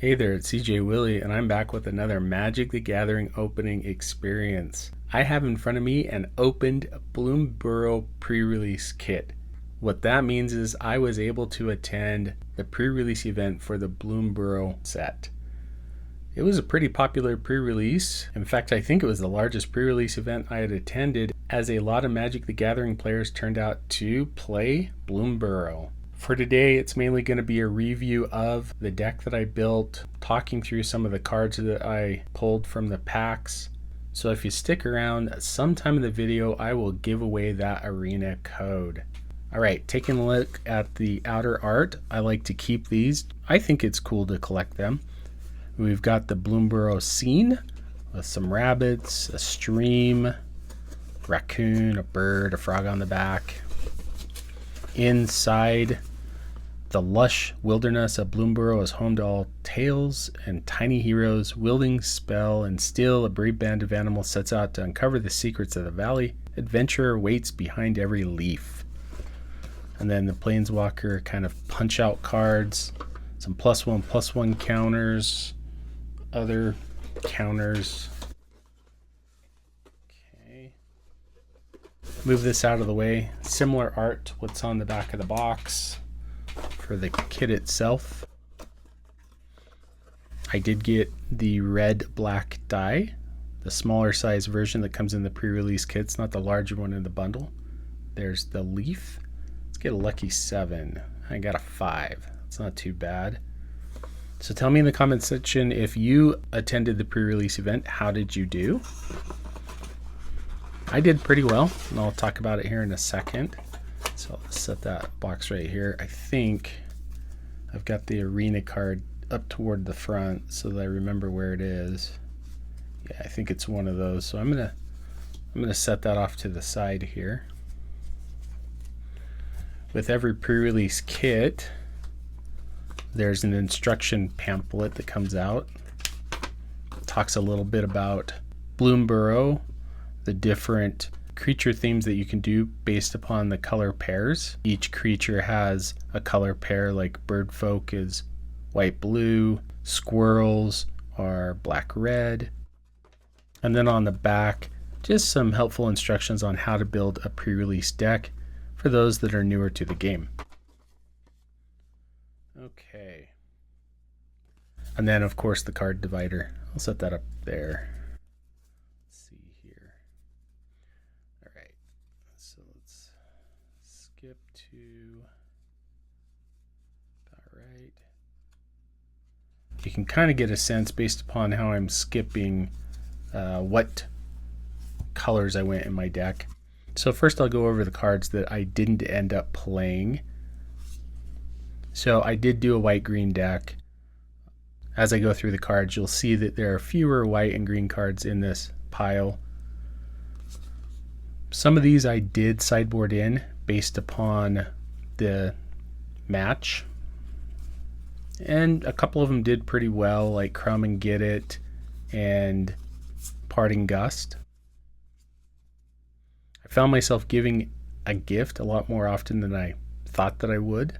Hey there, it's CJ Willie, and I'm back with another Magic the Gathering opening experience. I have in front of me an opened Bloomburrow pre-release kit. What that means is I was able to attend the pre-release event for the Bloomburrow set. It was a pretty popular pre-release. In fact, I think it was the largest pre-release event I had attended, as a lot of Magic the Gathering players turned out to play Bloomburrow. For today, it's mainly going to be a review of the deck that I built, talking through some of the cards that I pulled from the packs. So if you stick around, sometime in the video, I will give away that arena code. All right, taking a look at the outer art, I like to keep these. I think it's cool to collect them. We've got the Bloomburrow scene with some rabbits, a stream, raccoon, a bird, a frog on the back. Inside, the lush wilderness of Bloomburrow is home to all tales and tiny heroes. Wielding spell and steal, a brave band of animals sets out to uncover the secrets of the valley. Adventure waits behind every leaf. And then the Planeswalker kind of punch out cards, some +1/+1 counters, other counters. Move this out of the way. Similar art to what's on the back of the box for the kit itself. I did get the red-black die, the smaller size version that comes in the pre-release kits, not the larger one in the bundle. There's the leaf. Let's get a lucky 7. I got a 5. That's not too bad. So tell me in the comment section, if you attended the pre-release event, how did you do? I did pretty well, and I'll talk about it here in a second. So I'll set that box right here. I think I've got the arena card up toward the front so that I remember where it is. Yeah, I think it's one of those. So I'm gonna set that off to the side here. With every pre-release kit, there's an instruction pamphlet that comes out. It talks a little bit about Bloomburrow, the different creature themes that you can do based upon the color pairs. Each creature has a color pair, like bird folk is white blue, squirrels are black red. And then on the back, just some helpful instructions on how to build a pre-release deck for those that are newer to the game. Okay. And then of course the card divider. I'll set that up there. So let's skip to about right. You can kind of get a sense based upon how I'm skipping what colors I went in my deck. So first I'll go over the cards that I didn't end up playing. So I did do a white-green deck. As I go through the cards, you'll see that there are fewer white and green cards in this pile. Some of these I did sideboard in based upon the match, and a couple of them did pretty well, like Crumb and Get It and Parting Gust. I found myself giving a gift a lot more often than I thought that I would.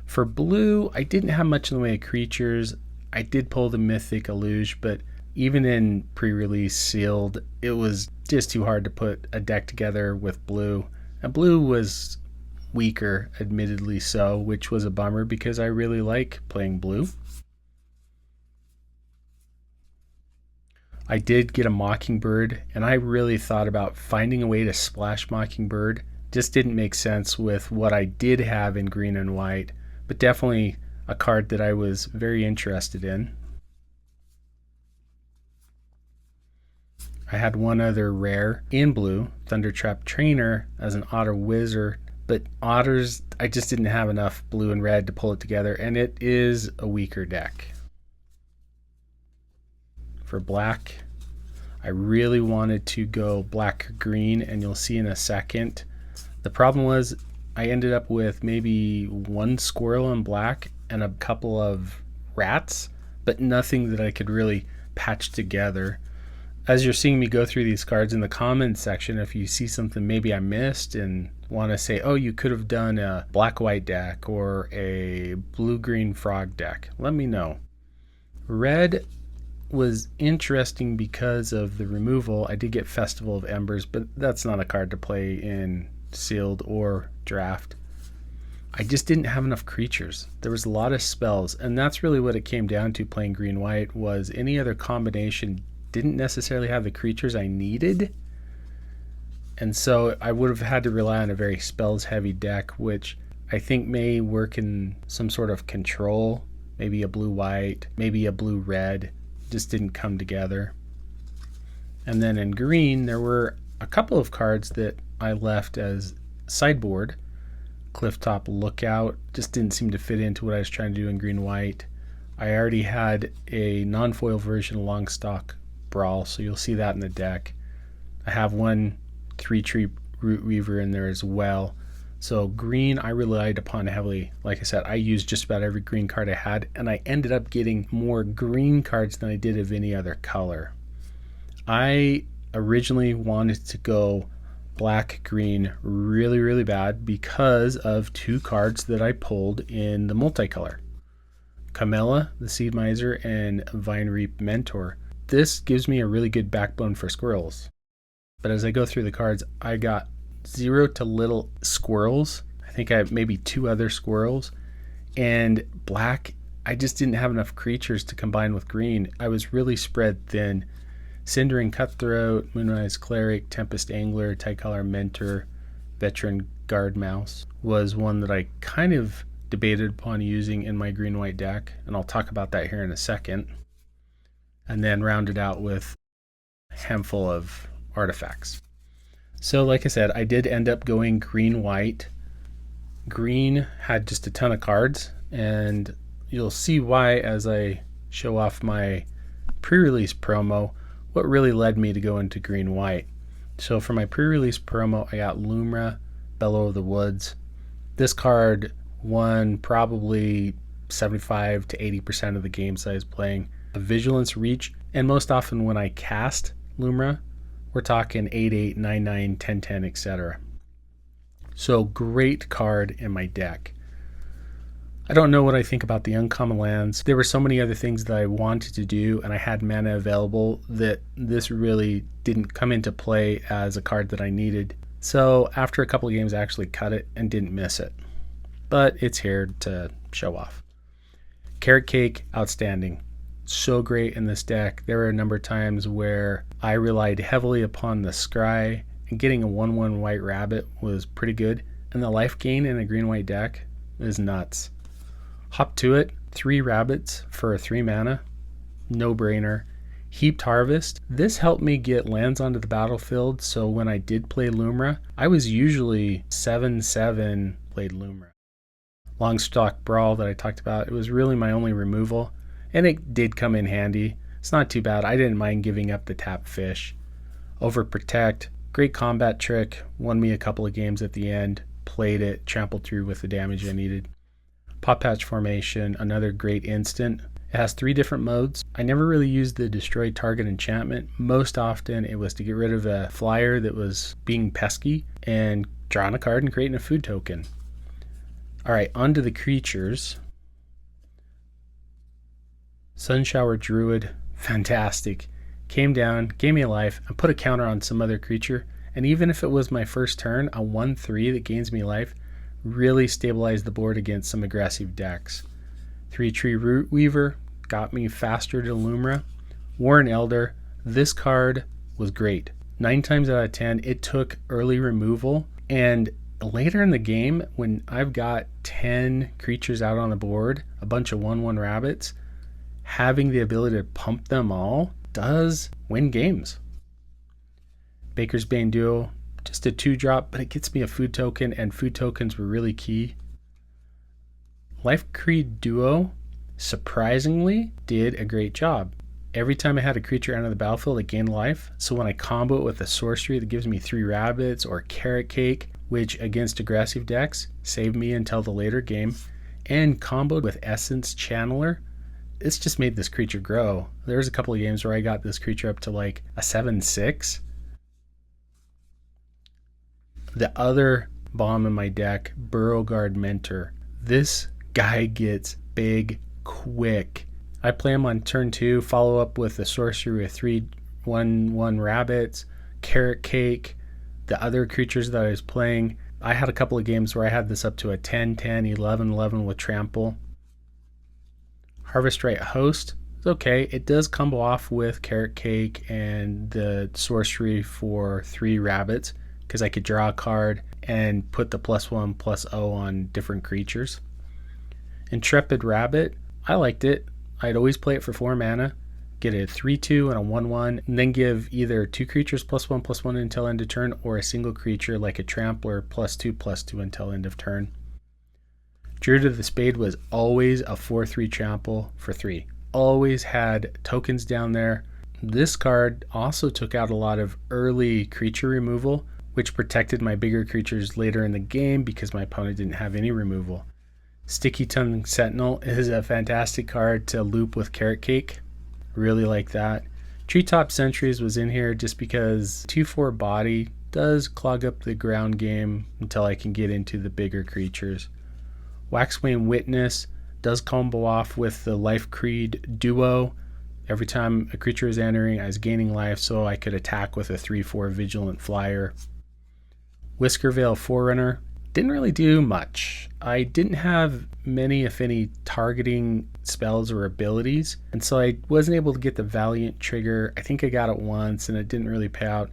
For blue, I didn't have much in the way of creatures. I did pull the Mythic Illuge, but even in pre-release sealed, it was just too hard to put a deck together with blue. And blue was weaker, admittedly so, which was a bummer because I really like playing blue. I did get a Mockingbird, and I really thought about finding a way to splash Mockingbird. Just didn't make sense with what I did have in green and white, but definitely a card that I was very interested in. I had one other rare in blue, Thundertrap Trainer, as an otter wizard, but otters, I just didn't have enough blue and red to pull it together, and it is a weaker deck. For black, I really wanted to go black or green, and you'll see in a second. The problem was I ended up with maybe one squirrel in black and a couple of rats, but nothing that I could really patch together. As you're seeing me go through these cards in the comments section, if you see something maybe I missed and want to say, oh, you could have done a black-white deck or a blue-green frog deck, let me know. Red was interesting because of the removal. I did get Festival of Embers, but that's not a card to play in sealed or draft. I just didn't have enough creatures. There was a lot of spells, and that's really what it came down to playing green-white, was any other combination didn't necessarily have the creatures I needed. And so I would have had to rely on a very spells-heavy deck, which I think may work in some sort of control, maybe a blue-white, maybe a blue-red. Just didn't come together. And then in green, there were a couple of cards that I left as sideboard. Clifftop Lookout just didn't seem to fit into what I was trying to do in green-white. I already had a non-foil version of Longstock Brawl, so you'll see that in the deck. I have one 3-tree Root Weaver in there as well. So green I relied upon heavily. Like I said, I used just about every green card I had, and I ended up getting more green cards than I did of any other color. I originally wanted to go black-green really, really bad because of two cards that I pulled in the multicolor. Camilla, the Seed Miser, and Vine Reap Mentor. This gives me a really good backbone for squirrels. But as I go through the cards, I got 0 to little squirrels. I think I have maybe 2 other squirrels. And black, I just didn't have enough creatures to combine with green. I was really spread thin. Cindering Cutthroat, Moonrise Cleric, Tempest Angler, Tricolor Mentor, Veteran Guard Mouse was one that I kind of debated upon using in my green-white deck, and I'll talk about that here in a second. And then rounded out with a handful of artifacts. So like I said, I did end up going green-white. Green had just a ton of cards, and you'll see why as I show off my pre-release promo, what really led me to go into green-white. So for my pre-release promo, I got Lumra, Bellow of the Woods. This card won probably 75 to 80% of the games I was playing. A Vigilance Reach, and most often when I cast Lumra, we're talking 8/8, 9/9, 10/10, etc. So great card in my deck. I don't know what I think about the uncommon lands. There were so many other things that I wanted to do, and I had mana available, that this really didn't come into play as a card that I needed. So after a couple of games, I actually cut it and didn't miss it. But it's here to show off. Carrot Cake, outstanding. So great in this deck. There were a number of times where I relied heavily upon the scry, and getting a 1/1 white rabbit was pretty good. And the life gain in a green-white deck is nuts. Hop to it, 3 rabbits for a 3 mana, no brainer. Heaped Harvest, this helped me get lands onto the battlefield, so when I did play Lumra, I was usually 7/7 played Lumra. Longstock Brawl that I talked about, it was really my only removal, and it did come in handy. It's not too bad. I didn't mind giving up the tap fish. Overprotect, great combat trick, won me a couple of games at the end, played it, trampled through with the damage I needed. Pop Patch Formation, another great instant. It has 3 different modes. I never really used the Destroy Target enchantment. Most often it was to get rid of a flyer that was being pesky and drawing a card and creating a food token. Alright, on to the creatures. Sunshower Druid, fantastic. Came down, gave me a life, and put a counter on some other creature. And even if it was my first turn, a 1/3 that gains me life really stabilized the board against some aggressive decks. 3-tree Root Weaver got me faster to Lumra. Warren Elder, this card was great. 9 times out of 10, it took early removal, and later in the game, when I've got 10 creatures out on the board, a bunch of 1/1 rabbits, having the ability to pump them all does win games. Baker's Bane Duo, just a 2-drop, but it gets me a food token, and food tokens were really key. Life Creed Duo, surprisingly, did a great job. Every time I had a creature enter the battlefield, it gained life, so when I combo it with a sorcery that gives me 3 rabbits, or Carrot Cake, which against aggressive decks saved me until the later game, and comboed with Essence Channeler, it's just made this creature grow. There's a couple of games where I got this creature up to like a 7/6. The other bomb in my deck, Burrow Guard Mentor. This guy gets big quick. I play them on turn 2, follow up with the sorcery with 3/1/1 rabbits, carrot cake, the other creatures that I was playing. I had a couple of games where I had this up to a 10/10, 11/11 with trample. Harvest Right Host is okay. It does combo off with carrot cake and the sorcery for 3 rabbits, because I could draw a card and put the +1/+0 on different creatures. Intrepid Rabbit, I liked it. I'd always play it for 4 mana, get a 3/2 and a 1/1, and then give either 2 creatures +1/+1 until end of turn, or a single creature like a Trampler +2/+2 until end of turn. Druid of the Spade was always a 4/3 trample for 3. Always had tokens down there. This card also took out a lot of early creature removal, which protected my bigger creatures later in the game because my opponent didn't have any removal. Sticky Tongue Sentinel is a fantastic card to loop with carrot cake. Really like that. Treetop Sentries was in here just because 2/4 body does clog up the ground game until I can get into the bigger creatures. Waxwing Witness does combo off with the Life Creed duo. Every time a creature is entering, I was gaining life, so I could attack with a 3/4 Vigilant Flyer. Whiskervale Forerunner didn't really do much. I didn't have many, if any, targeting spells or abilities, and so I wasn't able to get the Valiant trigger. I think I got it once, and it didn't really pay out.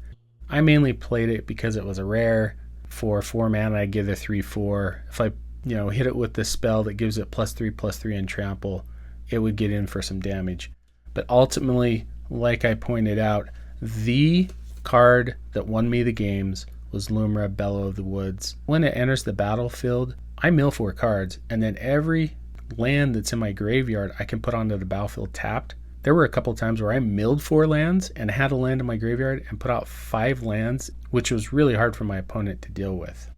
I mainly played it because it was a rare. For 4 mana, I give it a 3/4. If I hit it with the spell that gives it +3/+3 and trample, it would get in for some damage. But ultimately, like I pointed out, the card that won me the games was Lumra, Bellow of the Woods. When it enters the battlefield, I mill 4 cards, and then every land that's in my graveyard I can put onto the battlefield tapped. There were a couple times where I milled 4 lands and had a land in my graveyard and put out 5 lands, which was really hard for my opponent to deal with.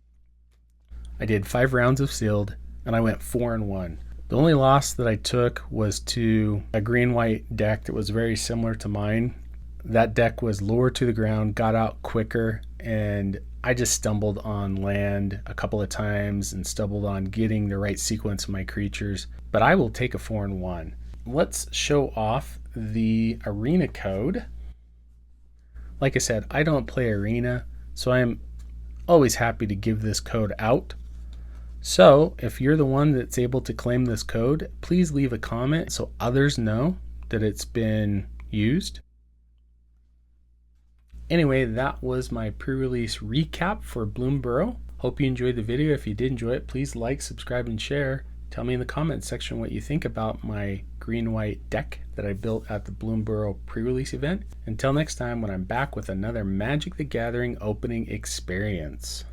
I did 5 rounds of sealed, and I went 4-1. The only loss that I took was to a green-white deck that was very similar to mine. That deck was lower to the ground, got out quicker, and I just stumbled on land a couple of times and stumbled on getting the right sequence of my creatures. But I will take a 4-1. Let's show off the arena code. Like I said, I don't play arena, so I'm always happy to give this code out. So if you're the one that's able to claim this code, please leave a comment so others know that it's been used. Anyway, that was my pre-release recap for Bloomburrow. Hope you enjoyed the video. If you did enjoy it, please like, subscribe, and share. Tell me in the comments section what you think about my green-white deck that I built at the Bloomburrow pre-release event. Until next time, when I'm back with another Magic the Gathering opening experience.